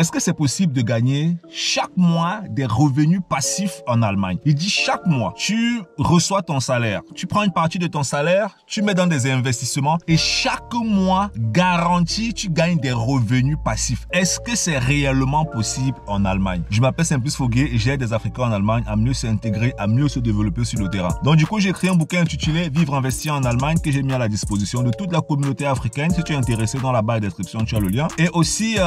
Est-ce que c'est possible de gagner chaque mois des revenus passifs en Allemagne? Il dit chaque mois, tu reçois ton salaire. Tu prends une partie de ton salaire, tu mets dans des investissements et chaque mois, garanti, tu gagnes des revenus passifs. Est-ce que c'est réellement possible en Allemagne? Je m'appelle Simplice Foguet et j'aide des Africains en Allemagne à mieux s'intégrer, à mieux se développer sur le terrain. Donc du coup, j'ai écrit un bouquin intitulé Vivre investir en Allemagne que j'ai mis à la disposition de toute la communauté africaine. Si tu es intéressé, dans la barre de description, tu as le lien. Et aussi,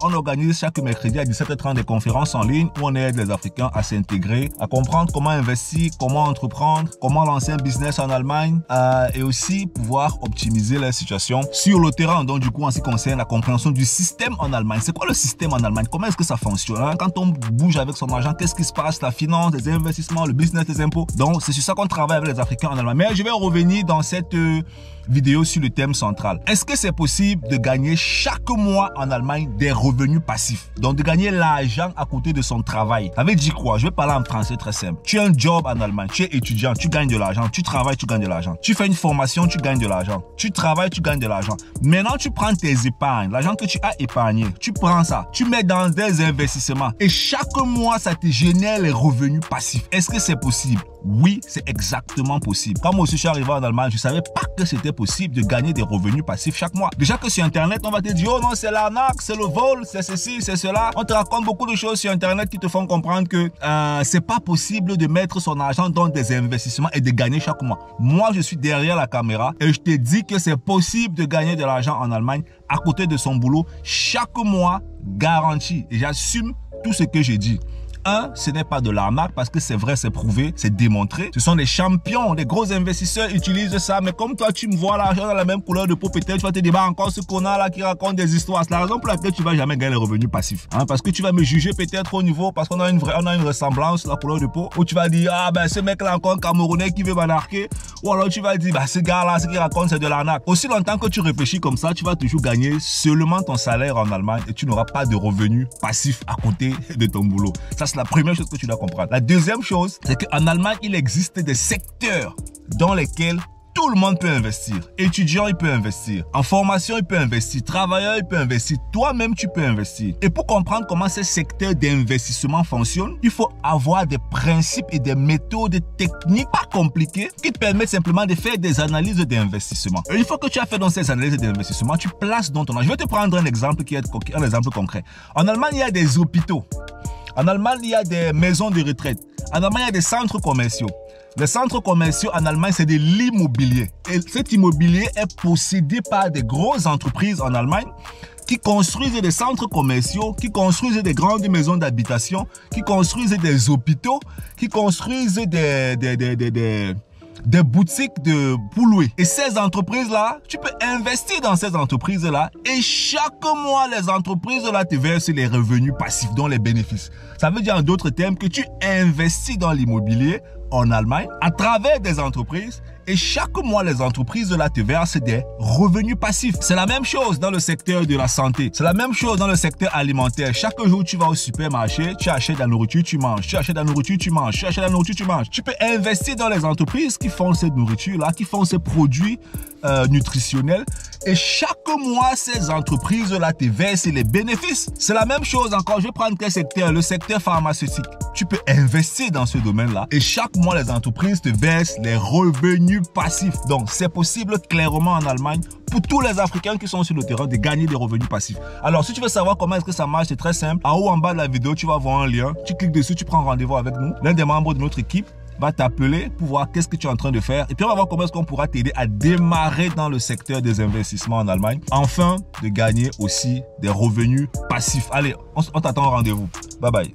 on organise chaque mercredi à 17h30 des conférences en ligne où on aide les Africains à s'intégrer, à comprendre comment investir, comment entreprendre, comment lancer un business en Allemagne et aussi pouvoir optimiser la situation sur le terrain. Donc du coup, en ce qui concerne la compréhension du système en Allemagne. C'est quoi le système en Allemagne? Comment est-ce que ça fonctionne? Quand on bouge avec son argent, qu'est-ce qui se passe? La finance, les investissements, le business, les impôts. Donc c'est sur ça qu'on travaille avec les Africains en Allemagne. Mais je vais revenir dans cette vidéo sur le thème central. Est-ce que c'est possible de gagner chaque mois en Allemagne des revenus passifs? Donc de gagner l'argent à côté de son travail. Ça veut dire quoi? Je vais parler en français très simple. Tu as un job en Allemagne, tu es étudiant, tu gagnes de l'argent. Tu travailles, tu gagnes de l'argent. Tu fais une formation, tu gagnes de l'argent. Tu travailles, tu gagnes de l'argent. Maintenant, tu prends tes épargnes, l'argent que tu as épargné. Tu prends ça, tu mets dans des investissements et chaque mois, ça te génère les revenus passifs. Est-ce que c'est possible? Oui, c'est exactement possible. Quand moi aussi je suis arrivé en Allemagne, je ne savais pas que c'était possible de gagner des revenus passifs chaque mois. Déjà que sur Internet, on va te dire, oh non, c'est l'arnaque, c'est le vol, c'est ceci, c'est cela. On te raconte beaucoup de choses sur Internet qui te font comprendre que c'est pas possible de mettre son argent dans des investissements et de gagner chaque mois. Moi, je suis derrière la caméra et je te dis que c'est possible de gagner de l'argent en Allemagne à côté de son boulot chaque mois, garanti. Et j'assume tout ce que j'ai dit. Ce n'est pas de l'arnaque parce que c'est vrai, c'est prouvé, c'est démontré. Ce sont des champions, des gros investisseurs utilisent ça. Mais comme toi, tu me vois l'argent dans la même couleur de peau, peut-être tu vas te dire, encore ce connard là qui raconte des histoires. C'est la raison pour laquelle tu vas jamais gagner les revenus passifs. Parce que tu vas me juger peut-être au niveau, parce qu'on a une ressemblance, la couleur de peau. Ou tu vas dire, ce mec là encore un Camerounais qui veut m'anarquer. Ou alors tu vas dire, ce gars là, ce qu'il raconte, c'est de l'arnaque. Aussi longtemps que tu réfléchis comme ça, tu vas toujours gagner seulement ton salaire en Allemagne et tu n'auras pas de revenus passifs à côté de ton boulot. Ça, c'est la première chose que tu dois comprendre. La deuxième chose, c'est qu'en Allemagne, il existe des secteurs dans lesquels tout le monde peut investir. Étudiant, il peut investir. En formation, il peut investir. Travailleur, il peut investir. Toi-même, tu peux investir. Et pour comprendre comment ces secteurs d'investissement fonctionnent, il faut avoir des principes et des méthodes techniques pas compliquées qui te permettent simplement de faire des analyses d'investissement. Et une fois que tu as fait dans ces analyses d'investissement, tu places dans ton argent. Je vais te prendre un exemple qui est un exemple concret. En Allemagne, il y a des hôpitaux. En Allemagne, il y a des maisons de retraite. En Allemagne, il y a des centres commerciaux. Les centres commerciaux en Allemagne, c'est de l'immobilier. Et cet immobilier est possédé par des grosses entreprises en Allemagne qui construisent des centres commerciaux, qui construisent des grandes maisons d'habitation, qui construisent des hôpitaux, qui construisent des boutiques pour louer. Et ces entreprises-là, tu peux investir dans ces entreprises-là et chaque mois, les entreprises-là te versent les revenus passifs, dont les bénéfices. Ça veut dire en d'autres termes que tu investis dans l'immobilier en Allemagne à travers des entreprises et chaque mois, les entreprises-là te versent des revenus passifs. C'est la même chose dans le secteur de la santé. C'est la même chose dans le secteur alimentaire. Chaque jour, tu vas au supermarché, tu achètes de la nourriture, tu manges. Tu achètes de la nourriture, tu manges. Tu achètes de la nourriture, tu manges. Tu peux investir dans les entreprises qui font cette nourriture-là, qui font ces produits nutritionnels. Et chaque mois, ces entreprises-là te versent les bénéfices. C'est la même chose encore. Je vais prendre quel secteur? Le secteur pharmaceutique. Tu peux investir dans ce domaine-là et chaque mois, les entreprises te versent les revenus passifs. Donc, c'est possible clairement en Allemagne pour tous les Africains qui sont sur le terrain de gagner des revenus passifs. Alors, si tu veux savoir comment est-ce que ça marche, c'est très simple. En haut, en bas de la vidéo, tu vas voir un lien. Tu cliques dessus, tu prends rendez-vous avec nous. L'un des membres de notre équipe va t'appeler pour voir qu'est-ce que tu es en train de faire. Et puis, on va voir comment est-ce qu'on pourra t'aider à démarrer dans le secteur des investissements en Allemagne. Enfin, de gagner aussi des revenus passifs. Allez, on t'attend au rendez-vous. Bye bye.